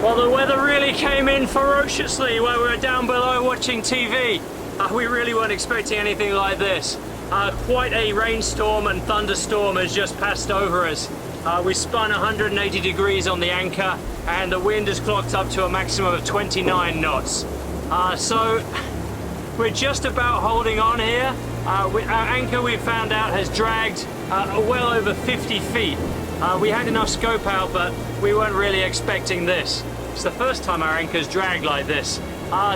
Well, the weather really came in ferociously while we were down below watching TV. We really weren't expecting anything like this. Quite a rainstorm and thunderstorm has just passed over us. We spun 180 degrees on the anchor and the wind has clocked up to a maximum of 29 knots. So we're just about holding on here. Our anchor, we found out, has dragged well over 50 feet. We had enough scope out, but we weren't really expecting this. It's the first time our anchor's dragged like this.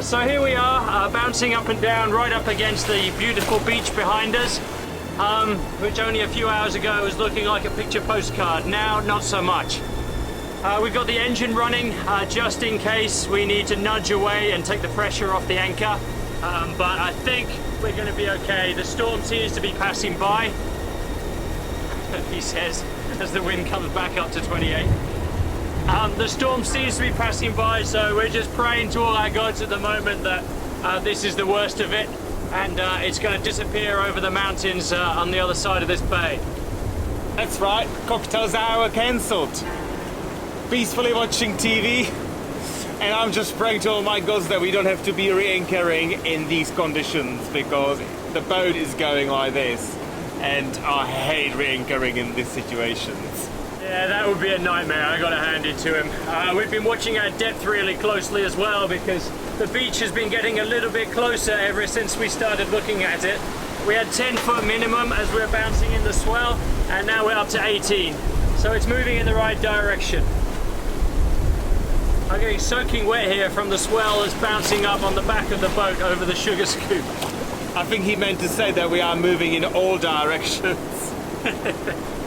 So here we are, bouncing up and down right up against the beautiful beach behind us, which only a few hours ago was looking like a picture postcard. Now, not so much. We've got the engine running just in case we need to nudge away and take the pressure off the anchor. But I think we're going to be okay. The storm seems to be passing by, he says, as the wind comes back up to 28. The storm seems to be passing by, so we're just praying to all our gods at the moment that this is the worst of it, and it's going to disappear over the mountains on the other side of this bay. That's right, cocktails hour cancelled. Peacefully watching TV, and I'm just praying to all my gods that we don't have to be re-anchoring in these conditions, because the boat is going like this, and I hate re-anchoring in these situations. Yeah, that would be a nightmare, I gotta hand it to him. We've been watching our depth really closely as well, because the beach has been getting a little bit closer ever since we started looking at it. We had 10-foot minimum as we were bouncing in the swell, and now we're up to 18. So it's moving in the right direction. I'm getting soaking wet here from the swell that's bouncing up on the back of the boat over the sugar scoop. I think he meant to say that we are moving in all directions.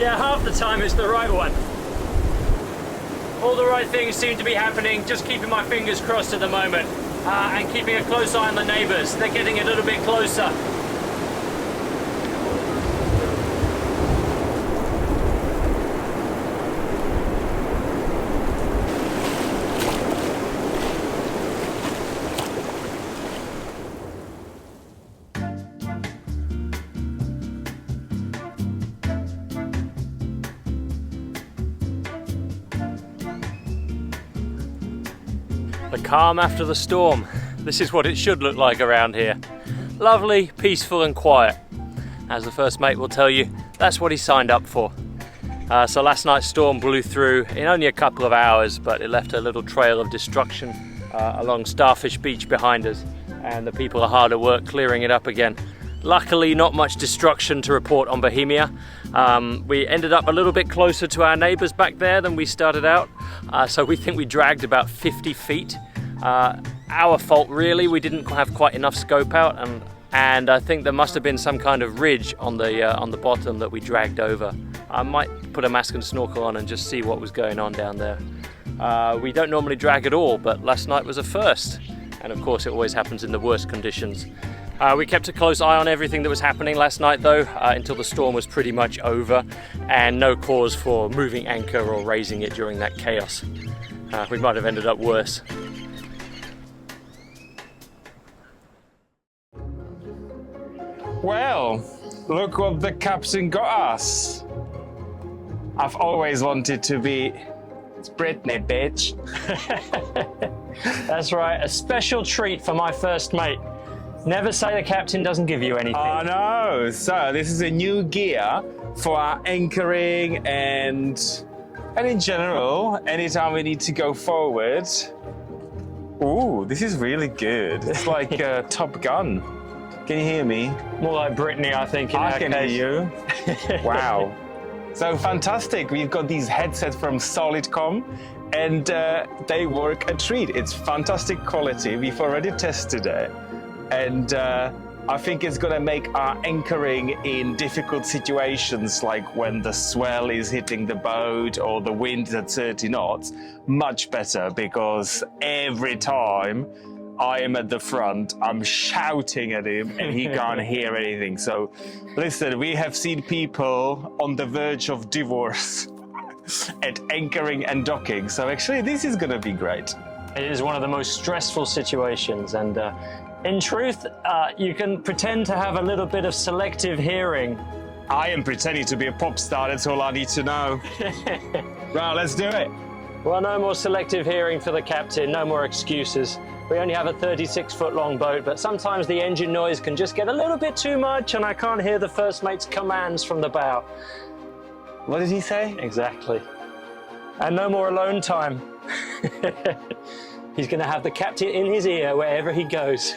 Yeah, half the time it's the right one. All the right things seem to be happening, just keeping my fingers crossed at the moment, and keeping a close eye on the neighbours. They're getting a little bit closer. The calm after the storm. This is what it should look like around here. Lovely, peaceful and quiet. As the first mate will tell you, that's what he signed up for. So last night's storm blew through in only a couple of hours, but it left a little trail of destruction along Starfish Beach behind us, and the people are hard at work clearing it up again. Luckily, not much destruction to report on Bohemia. We ended up a little bit closer to our neighbours back there than we started out, so we think we dragged about 50 feet. Our fault really, we didn't have quite enough scope out, and I think there must have been some kind of ridge on the bottom that we dragged over. I might put a mask and snorkel on and just see what was going on down there. We don't normally drag at all, but last night was a first, and of course it always happens in the worst conditions. We kept a close eye on everything that was happening last night though, until the storm was pretty much over, and no cause for moving anchor or raising it during that chaos. We might have ended up worse. Well, look what the captain got us. I've always wanted to be... It's Brittany, bitch. That's right, a special treat for my first mate. Never say the captain doesn't give you anything. Oh no, so this is a new gear for our anchoring and in general, anytime we need to go forward. Ooh, this is really good. It's like Top Gun. Can you hear me? More like Brittany, I think, in I that can case. hear you. Wow. So fantastic. We've got these headsets from Solidcom, and they work a treat. It's fantastic quality. We've already tested it. And I think it's going to make our anchoring in difficult situations, like when the swell is hitting the boat or the wind at 30 knots, much better, because every time I am at the front, I'm shouting at him and he can't hear anything. So listen, we have seen people on the verge of divorce at anchoring and docking. So actually this is going to be great. It is one of the most stressful situations, and in truth, you can pretend to have a little bit of selective hearing. I am pretending to be a pop star, that's all I need to know. Right, let's do it. Well, no more selective hearing for the captain, no more excuses. We only have a 36-foot long boat, but sometimes the engine noise can just get a little bit too much and I can't hear the first mate's commands from the bow. What did he say? Exactly. And no more alone time. He's going to have the captain in his ear wherever he goes.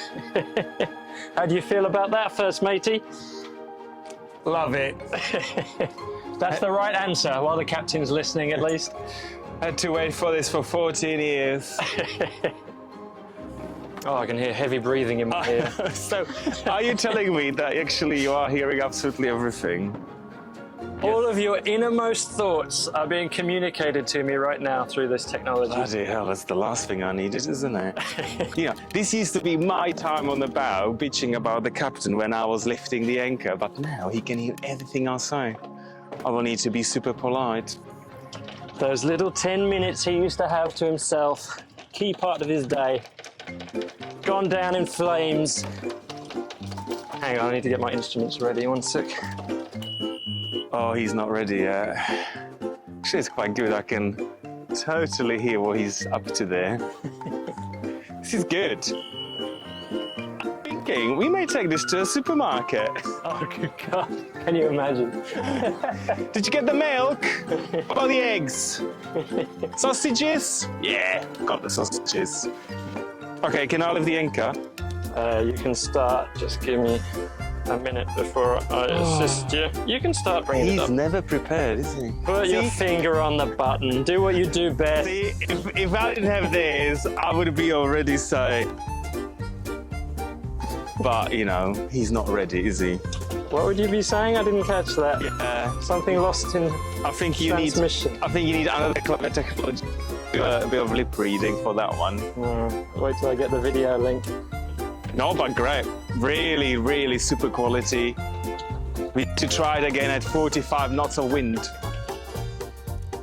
How do you feel about that, first matey? Love it. That's the right answer, while the captain's listening at least. I had to wait for this for 14 years. Oh, I can hear heavy breathing in my ear. So, are you telling me that actually you are hearing absolutely everything? All of your innermost thoughts are being communicated to me right now through this technology. Bloody hell, that's the last thing I needed, isn't it? You know, this used to be my time on the bow, bitching about the captain when I was lifting the anchor, but now he can hear everything I say. I will need to be super polite. Those little 10 minutes he used to have to himself, key part of his day, gone down in flames. Hang on, I need to get my instruments ready, one sec. Oh, he's not ready yet. Actually, it's quite good. I can totally hear what he's up to there. This is good. I'm thinking we may take this to a supermarket. Oh, good God. Can you imagine? Did you get the milk? What about the eggs? Sausages? Yeah, got the sausages. Okay, can I leave the anchor? You can start. Just give me a minute before I assist you. You can start bringing it up. He's never prepared, is he? Put your finger on the button. Do what you do best. See, if I didn't have this, I would be already say. But, you know, he's not ready, is he? What would you be saying? I didn't catch that. Yeah. Something lost in I think you transmission. need another clever technology. A bit of lip reading for that one. Wait till I get the video link. No, but great. Really, really super quality. We need to try it again at 45 knots of wind.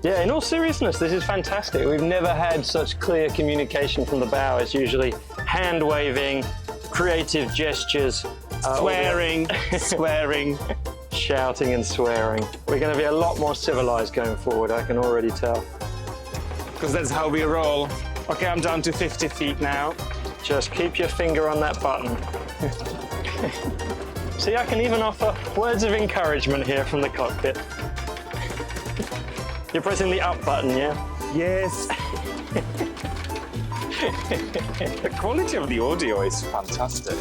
Yeah, in all seriousness, this is fantastic. We've never had such clear communication from the bow. It's usually hand waving, creative gestures, Swearing, swearing. shouting and swearing. We're going to be a lot more civilized going forward, I can already tell. Because that's how we roll. Okay, I'm down to 50 feet now. Just keep your finger on that button. See, I can even offer words of encouragement here from the cockpit. You're pressing the up button, yeah? Yes. The quality of the audio is fantastic.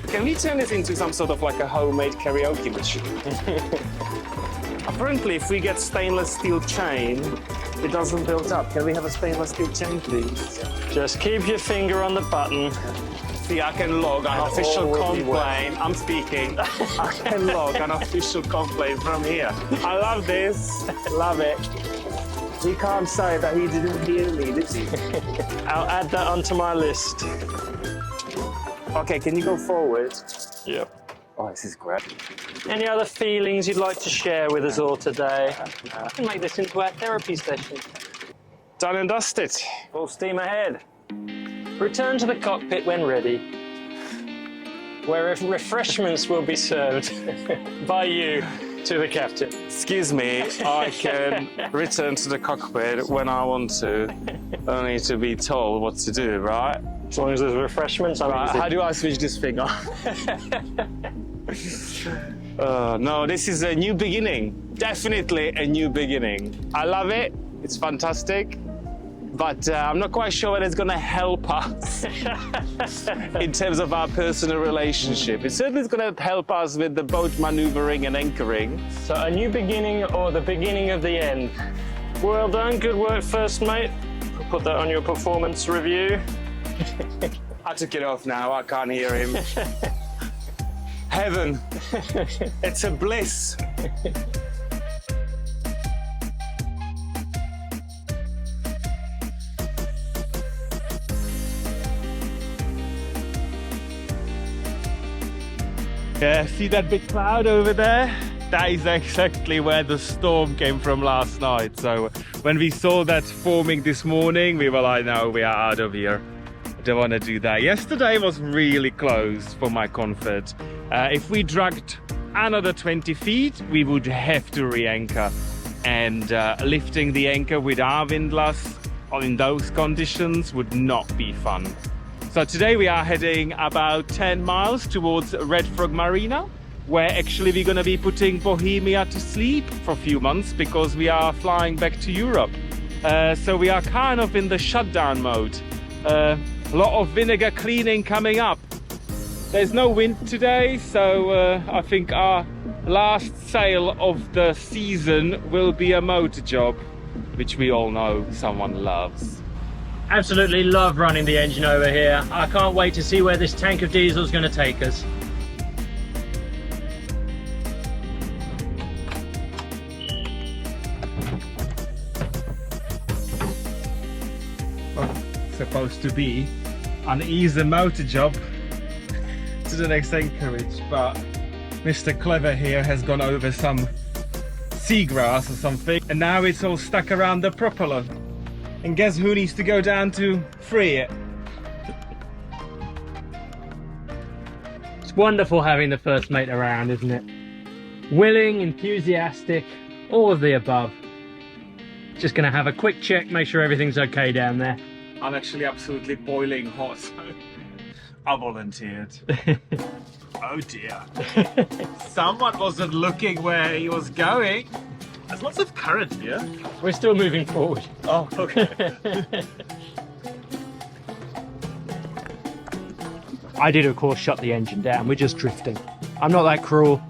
Can we turn this into some sort of like a homemade karaoke machine? Apparently, if we get stainless steel chain, it doesn't build up. Can we have a stainless steel chain, please? Just keep your finger on the button. See, I can log an official will be complaint. I'm speaking. I can log an official complaint from here. I love this. Love it. He can't say that he didn't hear me, did he? I'll add that onto my list. Okay, can you go forward? Yep. Oh, this is great. Any other feelings you'd like to share with us all today? I can make this into our therapy session. Done and dusted. Full steam ahead. Return to the cockpit when ready, where refreshments will be served by you to the captain. Excuse me, I can return to the cockpit when I want to, only to be told what to do, right? As long as there's refreshments, I'm easy. How do I switch this thing on? No, this is a new beginning. Definitely a new beginning. I love it. It's fantastic. But I'm not quite sure whether it's going to help us in terms of our personal relationship. It certainly is going to help us with the boat maneuvering and anchoring. So a new beginning or the beginning of the end. Well done, good work first mate. I'll put that on your performance review. I took it off now, I can't hear him. Heaven, it's a bliss. Yeah, see that big cloud over there? That is exactly where the storm came from last night. So when we saw that forming this morning, we were like, no, we are out of here. I don't want to do that. Yesterday was really close for my comfort. If we dragged another 20 feet, we would have to re-anchor. and lifting the anchor with our windlass in those conditions would not be fun. So today we are heading about 10 miles towards Red Frog Marina, where actually we're going to be putting Bohemia to sleep for a few months because we are flying back to Europe. So we are kind of in the shutdown mode. A lot of vinegar cleaning coming up. There's no wind today, so I think our last sail of the season will be a motor job, which we all know someone loves. Absolutely love running the engine over here. I can't wait to see where this tank of diesel is going to take us. Supposed to be an easy motor job to the next anchorage, but Mr. Clever here has gone over some seagrass or something, and now it's all stuck around the propeller. And guess who needs to go down to free it? It's wonderful having the first mate around, isn't it? Willing, enthusiastic, all of the above. Just gonna have a quick check, make sure everything's okay down there. I'm actually absolutely boiling hot, so I volunteered. Oh dear. Someone wasn't looking where he was going. There's lots of current here. We're still moving forward. Oh, okay. I did, of course, shut the engine down. We're just drifting. I'm not that cruel.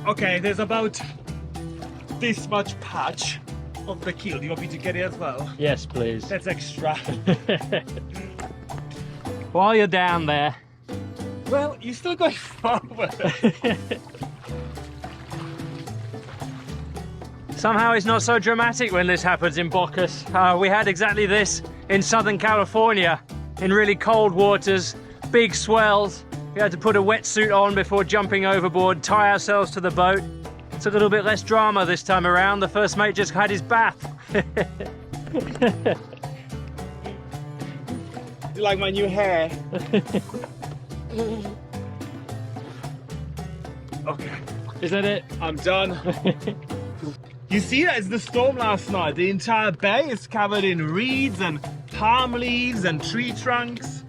Okay, there's about this much patch on the keel. Do you want me to get it as well? Yes, please. That's extra. While you're down there. Well, you're still going forward. Somehow it's not so dramatic when this happens in Bocas. We had exactly this in Southern California, in really cold waters, big swells. We had to put a wetsuit on before jumping overboard, tie ourselves to the boat. It's a little bit less drama this time around. The first mate just had his bath. Do you like my new hair? Okay. Is that it? I'm done. You see that? It's the storm last night. The entire bay is covered in reeds and palm leaves and tree trunks.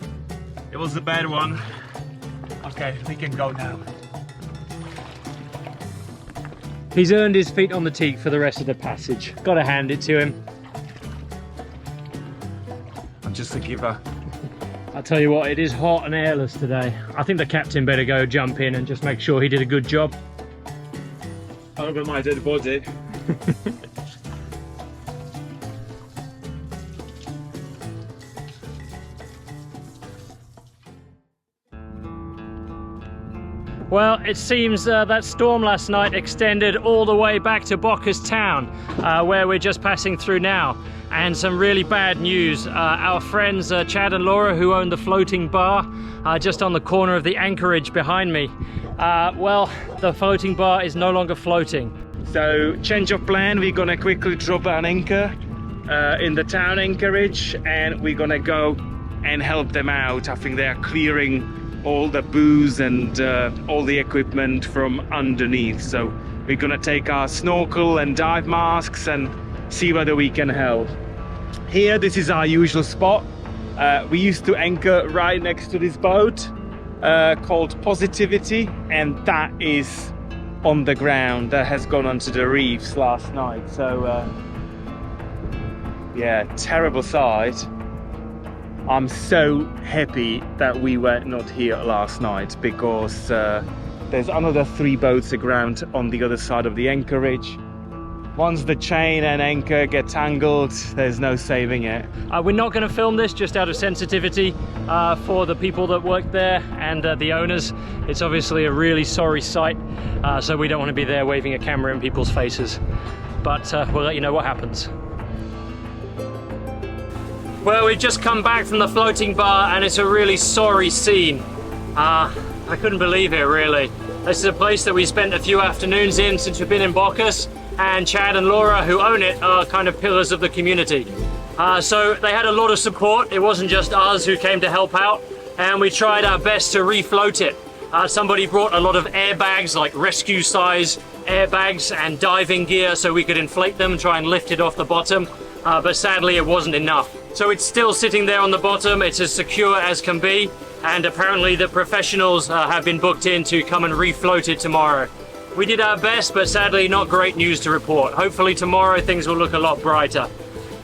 It was a bad one. Okay, we can go now. He's earned his feet on the teak for the rest of the passage. Gotta hand it to him. I'm just a giver. I'll tell you what, it is hot and airless today. I think the captain better go jump in and just make sure he did a good job. Over my dead body. Well, it seems that storm last night extended all the way back to Bocas town, where we're just passing through now. And some really bad news. Our friends Chad and Laura, who own the floating bar just on the corner of the anchorage behind me, well, the floating bar is no longer floating. So, change of plan. We're gonna quickly drop an anchor in the town anchorage, and we're gonna go and help them out. I think they are clearing all the booze and all the equipment from underneath. So we're gonna take our snorkel and dive masks and see whether we can help. Here, this is our usual spot. We used to anchor right next to this boat called Positivity, and that is on the ground. That has gone onto the reefs last night. So yeah, terrible sight. I'm so happy that we were not here last night, because there's another 3 boats aground on the other side of the anchorage. Once the chain and anchor get tangled, there's no saving it. We're not going to film this just out of sensitivity for the people that work there and the owners. It's obviously a really sorry sight, so we don't want to be there waving a camera in people's faces. But we'll let you know what happens. Well, we've just come back from the floating bar and it's a really sorry scene. I couldn't believe it, really. This is a place that we spent a few afternoons in since we've been in Bocas, and Chad and Laura, who own it, are kind of pillars of the community. So they had a lot of support. It wasn't just us who came to help out, and we tried our best to refloat it. Somebody brought a lot of airbags, like rescue size airbags and diving gear, so we could inflate them and try and lift it off the bottom. But sadly it wasn't enough. So it's still sitting there on the bottom. It's as secure as can be. And apparently the professionals have been booked in to come and refloat it tomorrow. We did our best, but sadly not great news to report. Hopefully tomorrow things will look a lot brighter.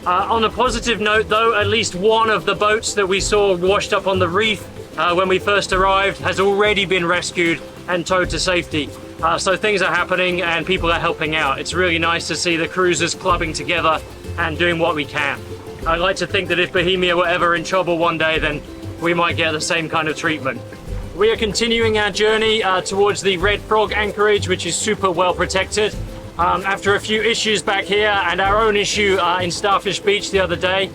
On a positive note though, at least one of the boats that we saw washed up on the reef when we first arrived has already been rescued and towed to safety. So things are happening and people are helping out. It's really nice to see the cruisers clubbing together and doing what we can. I'd like to think that if Bohemia were ever in trouble one day, then we might get the same kind of treatment. We are continuing our journey towards the Red Frog anchorage, which is super well protected. After a few issues back here and our own issue in Starfish Beach the other day,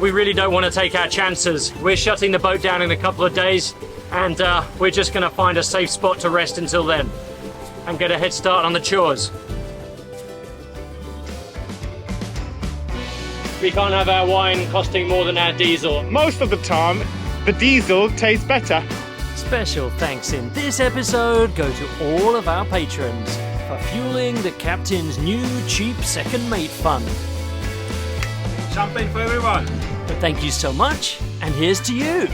we really don't want to take our chances. We're shutting the boat down in a couple of days, and we're just going to find a safe spot to rest until then and get a head start on the chores. We can't have our wine costing more than our diesel. Most of the time, the diesel tastes better. Special thanks in this episode go to all of our patrons for fueling the captain's new cheap second mate fund. Champagne for everyone. But thank you so much, and here's to you.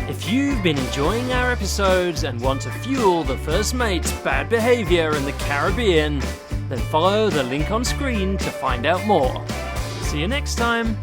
If you've been enjoying our episodes and want to fuel the first mate's bad behavior in the Caribbean, then follow the link on screen to find out more. See you next time.